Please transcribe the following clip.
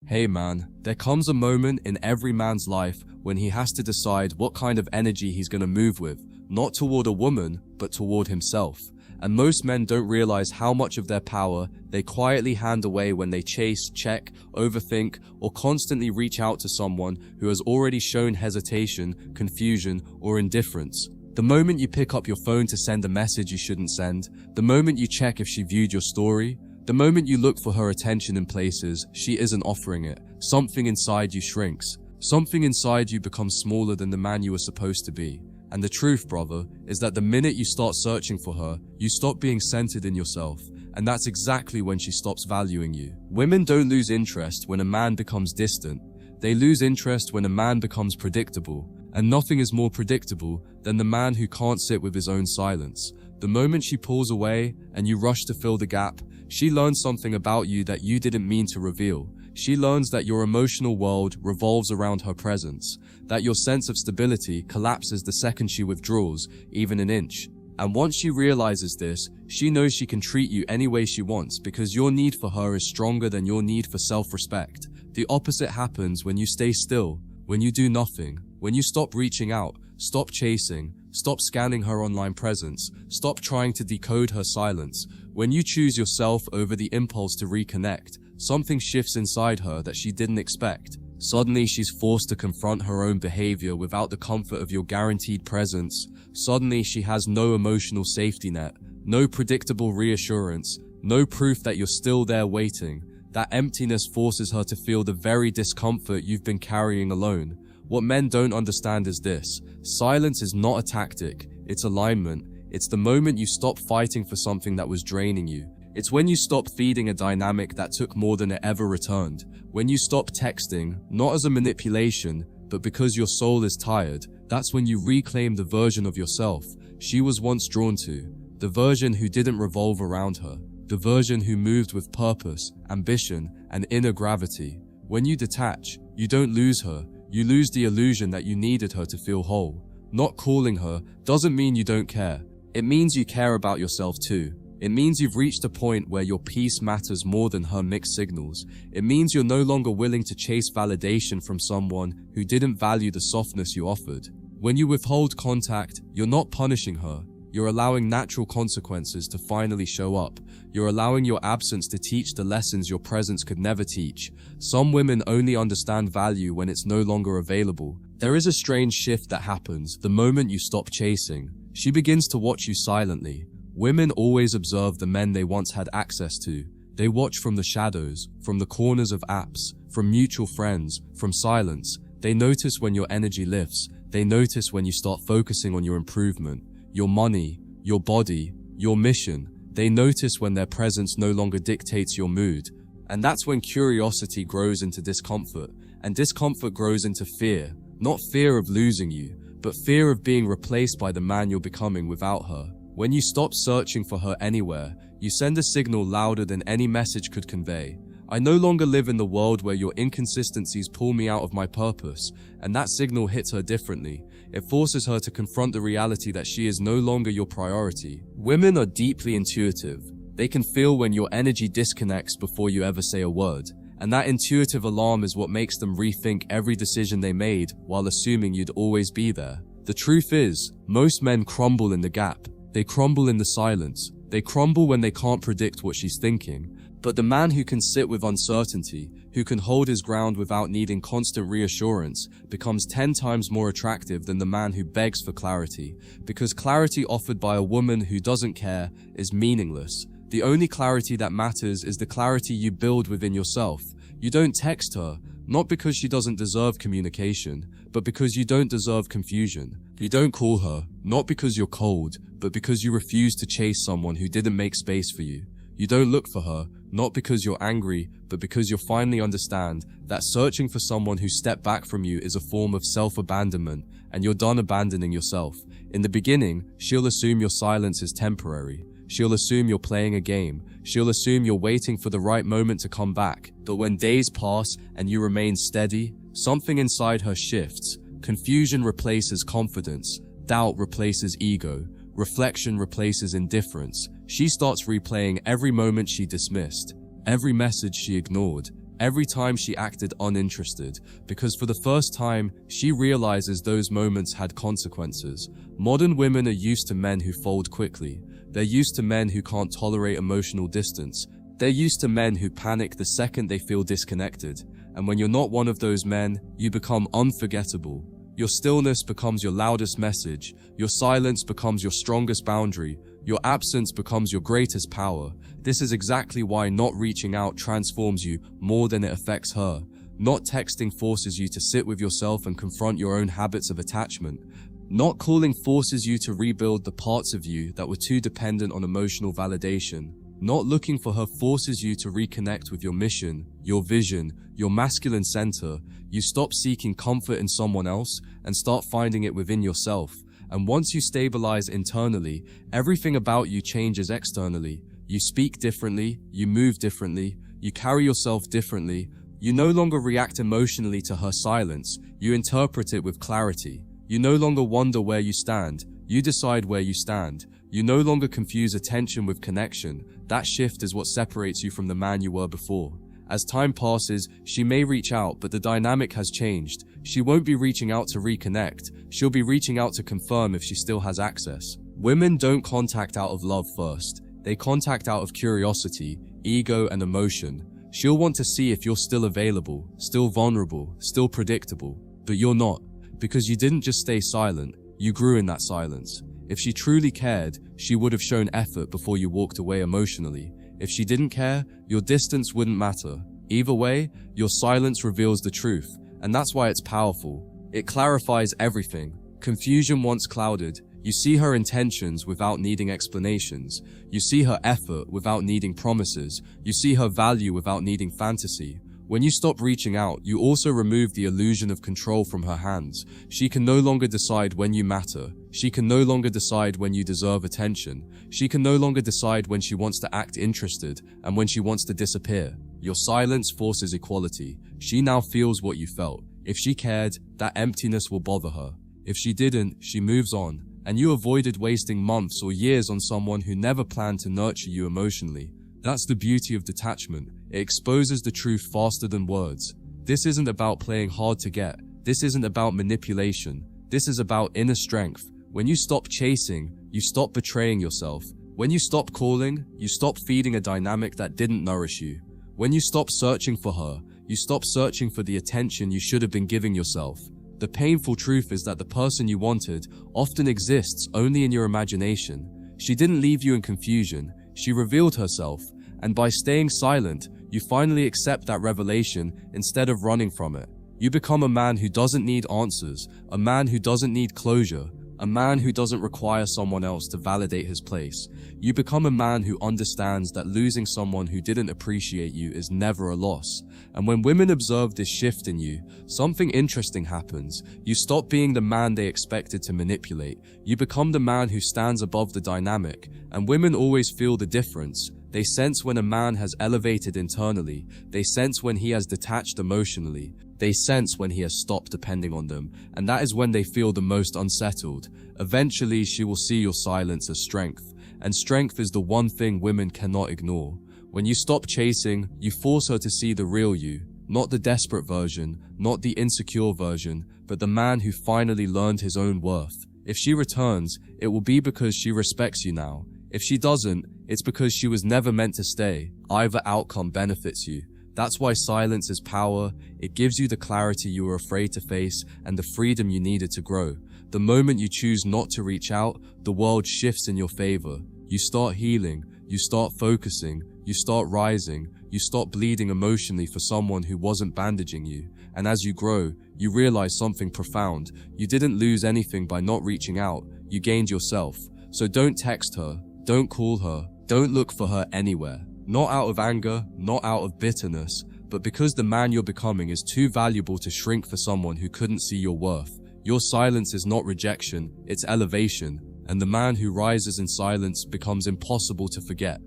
Hey man, there comes a moment in every man's life when he has to decide what kind of energy he's gonna move with, not toward a woman, but toward himself. And most men don't realize how much of their power they quietly hand away when they chase, check, overthink, or constantly reach out to someone who has already shown hesitation, confusion, or indifference. The moment you pick up your phone to send a message you shouldn't send, the moment you check if she viewed your story, the moment you look for her attention in places she isn't offering it, something inside you shrinks. Something inside you becomes smaller than the man you were supposed to be. And the truth, brother, is that the minute you start searching for her, you stop being centered in yourself. And that's exactly when she stops valuing you. Women don't lose interest when a man becomes distant. They lose interest when a man becomes predictable. And nothing is more predictable than the man who can't sit with his own silence. The moment she pulls away and you rush to fill the gap, she learns something about you that you didn't mean to reveal. She learns that your emotional world revolves around her presence, that your sense of stability collapses the second she withdraws, even an inch. And once she realizes this, she knows she can treat you any way she wants because your need for her is stronger than your need for self-respect. The opposite happens when you stay still, when you do nothing, when you stop reaching out, stop chasing, stop scanning her online presence, stop trying to decode her silence. When you choose yourself over the impulse to reconnect, something shifts inside her that she didn't expect. Suddenly she's forced to confront her own behavior without the comfort of your guaranteed presence. Suddenly she has no emotional safety net, no predictable reassurance, no proof that you're still there waiting. That emptiness forces her to feel the very discomfort you've been carrying alone. What men don't understand is this: silence is not a tactic, it's alignment. It's the moment you stop fighting for something that was draining you. It's when you stop feeding a dynamic that took more than it ever returned. When you stop texting, not as a manipulation, but because your soul is tired. That's when you reclaim the version of yourself she was once drawn to. The version who didn't revolve around her. The version who moved with purpose, ambition, and inner gravity. When you detach, you don't lose her. You lose the illusion that you needed her to feel whole. Not calling her doesn't mean you don't care. It means you care about yourself too. It means you've reached a point where your peace matters more than her mixed signals. It means you're no longer willing to chase validation from someone who didn't value the softness you offered. When you withhold contact, you're not punishing her. You're allowing natural consequences to finally show up. You're allowing your absence to teach the lessons your presence could never teach. Some women only understand value when it's no longer available. There is a strange shift that happens the moment you stop chasing. She begins to watch you silently. Women always observe the men they once had access to. They watch from the shadows, from the corners of apps, from mutual friends, from silence. They notice when your energy lifts. They notice when you start focusing on your improvement, your money, your body, your mission. They notice when their presence no longer dictates your mood. And that's when curiosity grows into discomfort, and discomfort grows into fear. Not fear of losing you, but fear of being replaced by the man you're becoming without her. When you stop searching for her anywhere, you send a signal louder than any message could convey. I no longer live in the world where your inconsistencies pull me out of my purpose, and that signal hits her differently. It forces her to confront the reality that she is no longer your priority. Women are deeply intuitive. They can feel when your energy disconnects before you ever say a word. And that intuitive alarm is what makes them rethink every decision they made while assuming you'd always be there. The truth is, most men crumble in the gap. They crumble in the silence. They crumble when they can't predict what she's thinking. But the man who can sit with uncertainty, who can hold his ground without needing constant reassurance, becomes 10 times more attractive than the man who begs for clarity. Because clarity offered by a woman who doesn't care is meaningless. The only clarity that matters is the clarity you build within yourself. You don't text her, not because she doesn't deserve communication, but because you don't deserve confusion. You don't call her, not because you're cold, but because you refuse to chase someone who didn't make space for you. You don't look for her, not because you're angry, but because you finally understand that searching for someone who stepped back from you is a form of self-abandonment, and you're done abandoning yourself. In the beginning, she'll assume your silence is temporary. She'll assume you're playing a game. She'll assume you're waiting for the right moment to come back. But when days pass and you remain steady, something inside her shifts. Confusion replaces confidence. Doubt replaces ego. Reflection replaces indifference. She starts replaying every moment she dismissed, every message she ignored, every time she acted uninterested, because for the first time, she realizes those moments had consequences. Modern women are used to men who fold quickly. They're used to men who can't tolerate emotional distance. They're used to men who panic the second they feel disconnected. And when you're not one of those men, you become unforgettable. Your stillness becomes your loudest message. Your silence becomes your strongest boundary. Your absence becomes your greatest power. This is exactly why not reaching out transforms you more than it affects her. Not texting forces you to sit with yourself and confront your own habits of attachment. Not calling forces you to rebuild the parts of you that were too dependent on emotional validation. Not looking for her forces you to reconnect with your mission, your vision, your masculine center. You stop seeking comfort in someone else and start finding it within yourself. And once you stabilize internally, everything about you changes externally. You speak differently, you move differently, you carry yourself differently. You no longer react emotionally to her silence, you interpret it with clarity. You no longer wonder where you stand, you decide where you stand. You no longer confuse attention with connection. That shift is what separates you from the man you were before. As time passes, she may reach out, but the dynamic has changed. She won't be reaching out to reconnect. She'll be reaching out to confirm if she still has access. Women don't contact out of love first. They contact out of curiosity, ego, and emotion. She'll want to see if you're still available, still vulnerable, still predictable. But you're not, because you didn't just stay silent, you grew in that silence. If she truly cared, she would have shown effort before you walked away emotionally. If she didn't care, your distance wouldn't matter. Either way, your silence reveals the truth, and that's why it's powerful. It clarifies everything. Confusion once clouded. You see her intentions without needing explanations. You see her effort without needing promises. You see her value without needing fantasy. When you stop reaching out, you also remove the illusion of control from her hands. She can no longer decide when you matter. She can no longer decide when you deserve attention. She can no longer decide when she wants to act interested and when she wants to disappear. Your silence forces equality. She now feels what you felt. If she cared, that emptiness will bother her. If she didn't, she moves on. And you avoided wasting months or years on someone who never planned to nurture you emotionally. That's the beauty of detachment. It exposes the truth faster than words. This isn't about playing hard to get. This isn't about manipulation. This is about inner strength. When you stop chasing, you stop betraying yourself. When you stop calling, you stop feeding a dynamic that didn't nourish you. When you stop searching for her, you stop searching for the attention you should have been giving yourself. The painful truth is that the person you wanted often exists only in your imagination. She didn't leave you in confusion. She revealed herself. And by staying silent, you finally accept that revelation instead of running from it. You become a man who doesn't need answers, a man who doesn't need closure, a man who doesn't require someone else to validate his place. You become a man who understands that losing someone who didn't appreciate you is never a loss. And when women observe this shift in you, something interesting happens. You stop being the man they expected to manipulate. You become the man who stands above the dynamic. And women always feel the difference. They sense when a man has elevated internally. They sense when he has detached emotionally. They sense when he has stopped depending on them. And that is when they feel the most unsettled. Eventually, she will see your silence as strength. And strength is the one thing women cannot ignore. When you stop chasing, you force her to see the real you. Not the desperate version, not the insecure version, but the man who finally learned his own worth. If she returns, it will be because she respects you now. If she doesn't, it's because she was never meant to stay. Either outcome benefits you. That's why silence is power. It gives you the clarity you were afraid to face and the freedom you needed to grow. The moment you choose not to reach out, the world shifts in your favor. You start healing, you start focusing, you start rising, you stop bleeding emotionally for someone who wasn't bandaging you. And as you grow, you realize something profound. You didn't lose anything by not reaching out. You gained yourself. So don't text her. Don't call her. Don't look for her anywhere. Not out of anger, not out of bitterness, but because the man you're becoming is too valuable to shrink for someone who couldn't see your worth. Your silence is not rejection, it's elevation, and the man who rises in silence becomes impossible to forget.